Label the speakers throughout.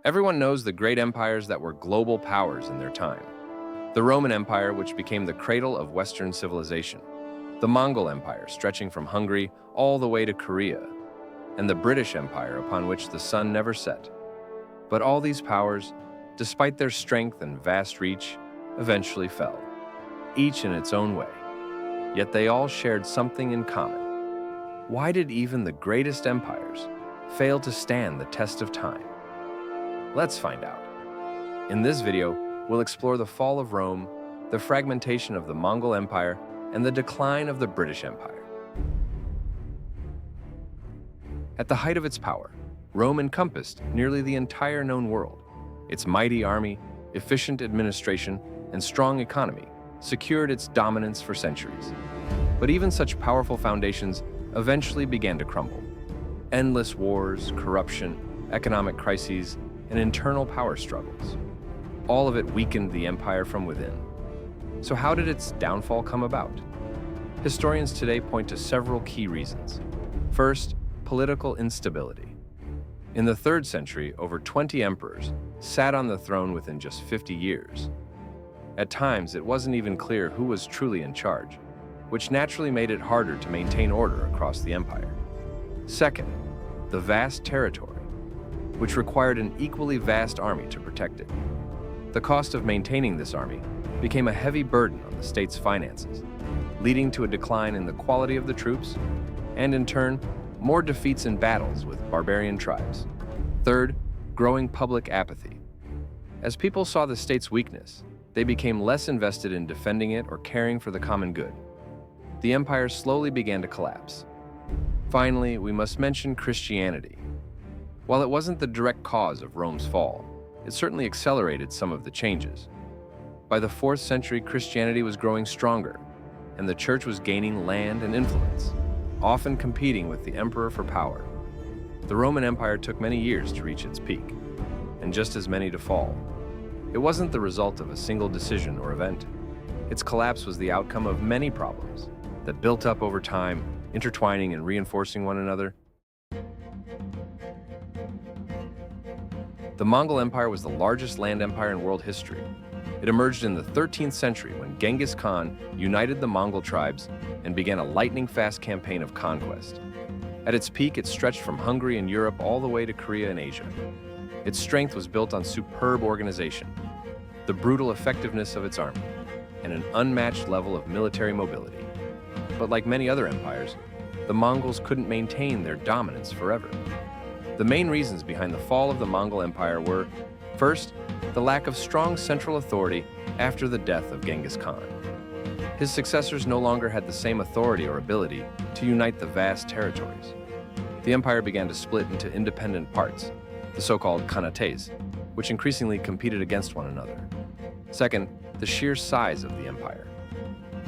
Speaker 1: Everyone knows the great empires that were global powers in their time. The Roman Empire, which became the cradle of Western civilization. The Mongol Empire, stretching from Hungary all the way to Korea. And the British Empire, upon which the sun never set. But all these powers, despite their strength and vast reach, eventually fell, each in its own way. Yet they all shared something in common. Why did even the greatest empires fail to stand the test of time? Let's find out. In this video, we'll explore the fall of Rome, the fragmentation of the Mongol Empire, and the decline of the British Empire. At the height of its power, Rome encompassed nearly the entire known world. Its mighty army, efficient administration, and strong economy secured its dominance for centuries. But even such powerful foundations eventually began to crumble. Endless wars, corruption, economic crises, and internal power struggles. All of it weakened the empire from within. So how did its downfall come about? Historians today point to several key reasons. First, political instability. In the 3rd century, over 20 emperors sat on the throne within just 50 years. At times, it wasn't even clear who was truly in charge, which naturally made it harder to maintain order across the empire. Second, the vast territory, which required an equally vast army to protect it. The cost of maintaining this army became a heavy burden on the state's finances, leading to a decline in the quality of the troops, and in turn, more defeats in battles with barbarian tribes. Third, growing public apathy. As people saw the state's weakness, they became less invested in defending it or caring for the common good. The empire slowly began to collapse. Finally, we must mention Christianity. While it wasn't the direct cause of Rome's fall, it certainly accelerated some of the changes. By the 4th century, Christianity was growing stronger, and the church was gaining land and influence, often competing with the emperor for power. The Roman Empire took many years to reach its peak, and just as many to fall. It wasn't the result of a single decision or event. Its collapse was the outcome of many problems that built up over time, intertwining and reinforcing one another. The Mongol Empire was the largest land empire in world history. It emerged in the 13th century when Genghis Khan united the Mongol tribes and began a lightning-fast campaign of conquest. At its peak, it stretched from Hungary and Europe all the way to Korea and Asia. Its strength was built on superb organization, the brutal effectiveness of its army, and an unmatched level of military mobility. But like many other empires, the Mongols couldn't maintain their dominance forever. The main reasons behind the fall of the Mongol Empire were, first, the lack of strong central authority after the death of Genghis Khan. His successors no longer had the same authority or ability to unite the vast territories. The empire began to split into independent parts, the so-called khanates, which increasingly competed against one another. Second, the sheer size of the empire.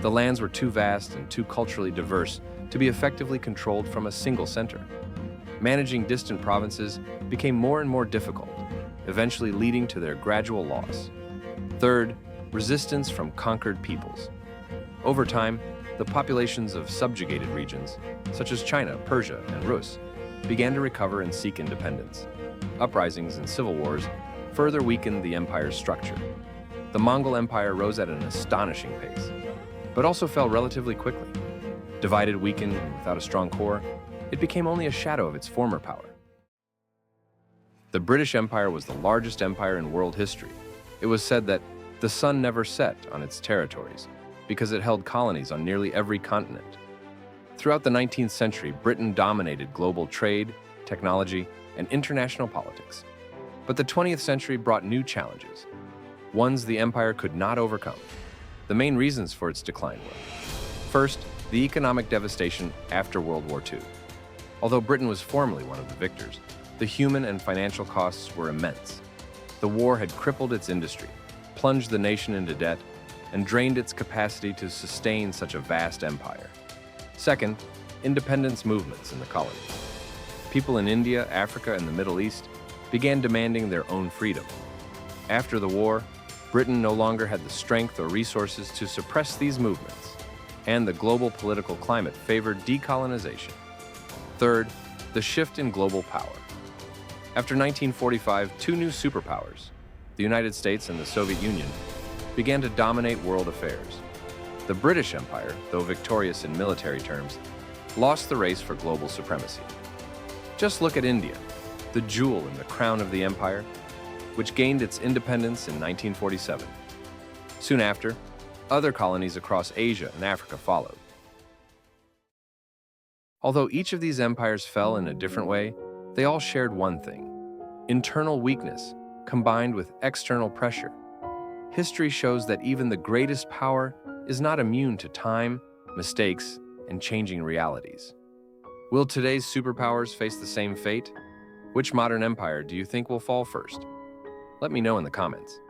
Speaker 1: The lands were too vast and too culturally diverse to be effectively controlled from a single center. Managing distant provinces became more and more difficult, eventually leading to their gradual loss. Third, resistance from conquered peoples. Over time, the populations of subjugated regions, such as China, Persia, and Rus, began to recover and seek independence. Uprisings and civil wars further weakened the empire's structure. The Mongol Empire rose at an astonishing pace, but also fell relatively quickly. Divided, weakened, and without a strong core, it became only a shadow of its former power. The British Empire was the largest empire in world history. It was said that the sun never set on its territories because it held colonies on nearly every continent. Throughout the 19th century, Britain dominated global trade, technology, and international politics. But the 20th century brought new challenges, ones the empire could not overcome. The main reasons for its decline were, first, the economic devastation after World War II. Although Britain was formally one of the victors, the human and financial costs were immense. The war had crippled its industry, plunged the nation into debt, and drained its capacity to sustain such a vast empire. Second, independence movements in the colonies. People in India, Africa, and the Middle East began demanding their own freedom. After the war, Britain no longer had the strength or resources to suppress these movements, and the global political climate favored decolonization. Third, the shift in global power. After 1945, two new superpowers, the United States and the Soviet Union, began to dominate world affairs. The British Empire, though victorious in military terms, lost the race for global supremacy. Just look at India, the jewel in the crown of the empire, which gained its independence in 1947. Soon after, other colonies across Asia and Africa followed. Although each of these empires fell in a different way, they all shared one thing: internal weakness combined with external pressure. History shows that even the greatest power is not immune to time, mistakes, and changing realities. Will today's superpowers face the same fate? Which modern empire do you think will fall first? Let me know in the comments.